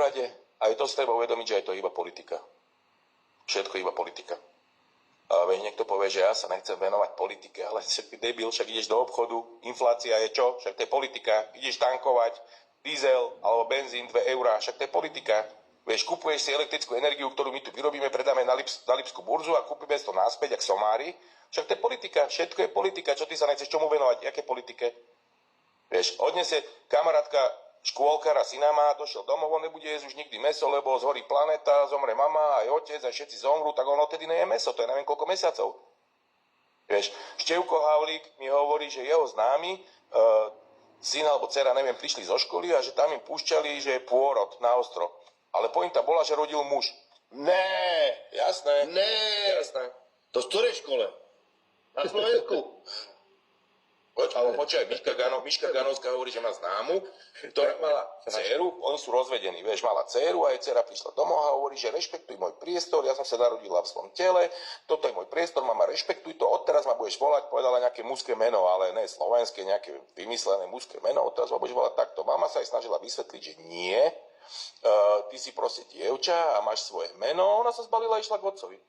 prípade, aj to si treba uvedomiť, že aj to je iba politika. Všetko je iba politika. A veď niekto povie, že ja sa nechcem venovať politike, ale však ty debil, však ideš do obchodu, inflácia je čo? Však to je politika, ideš tankovať diesel alebo benzín 2 eurá, však to je politika. Vieš, kupuješ si elektrickú energiu, ktorú my tu vyrobíme, predáme na Lipskú burzu a kúpime to naspäť, jak somári. Však to je politika, všetko je politika, čo ty sa nechceš čomu venovať, aké politike? Vieš, odnesie kamarátka škôlkara syna má, došiel domov, on nebude jesť už nikdy meso, lebo zhorí planéta, zomre mama, aj otec, aj všetci zomrú, tak on odtedy neje meso, to je neviem koľko mesiacov. Vieš, Števko Havlík mi hovorí, že jeho známy, syn alebo dcera, neviem, prišli zo školy a že tam im púšťali, že je pôrod na ostro. Ale pointa bola, že rodil muž. Né! Jasné. Né! Jasné. To v ktorej škole? Na Slovensku? Počkaj, Miška Ganovská hovorí, že má známu, ktorá mala dceru, oni sú rozvedení, vieš, mala dceru a jej dcera prišla domov a hovorí, že rešpektuj môj priestor, ja som sa narodila v svojom tele, toto je môj priestor, mama, rešpektuj to, odteraz ma budeš volať, povedala nejaké mužské meno, ale ne slovenské, nejaké vymyslené mužské meno, odteraz ma budeš volať takto. Mama sa aj snažila vysvetliť, že nie, ty si proste dievča a máš svoje meno, ona sa zbalila a išla k otcovi.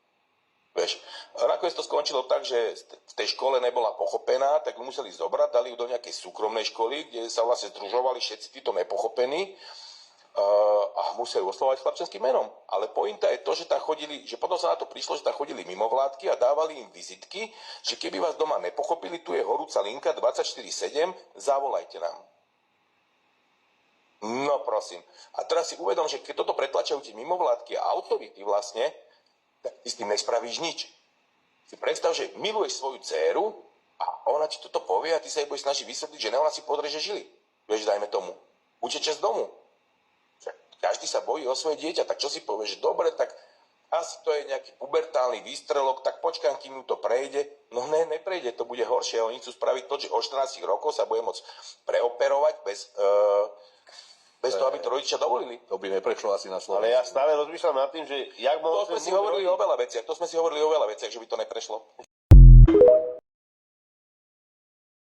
Vieš, a nakoniec to skončilo tak, že v tej škole nebola pochopená, tak ju museli zobrať, dali ju do nejakej súkromnej školy, kde sa vlastne združovali všetci títo nepochopení a museli oslovať chlapčenským menom. Ale pointa je to, že tam chodili, že potom sa na to prišlo, že tam chodili mimovládky a dávali im vizitky, že keby vás doma nepochopili, tu je horúca linka 24/7, zavolajte nám. No prosím. A teraz si uvedom, že keď toto pretlačajú tie mimovládky a autority vlastne, tak ty s tým nespravíš nič. Si predstav, že miluješ svoju dcéru a ona ti toto povie a ty sa jej budeš snažiť vysvetliť, že ona si podreže žily. Vieš, dajme tomu. Uteče z domu. Každý sa bojí o svoje dieťa, tak čo si povieš? Dobre, tak asi to je nejaký pubertálny výstrelok, tak počkám, kým mu to prejde. No ne, neprejde, to bude horšie. Oni chcú spraviť to, že o 14 rokov sa bude môcť preoperovať bez toho, aby to rodičia dovolili. To by neprešlo asi na Slovensku. Ale ja stále rozmýšľam nad tým, že jak mohol To sme si hovorili o veľa veciach, že by to neprešlo.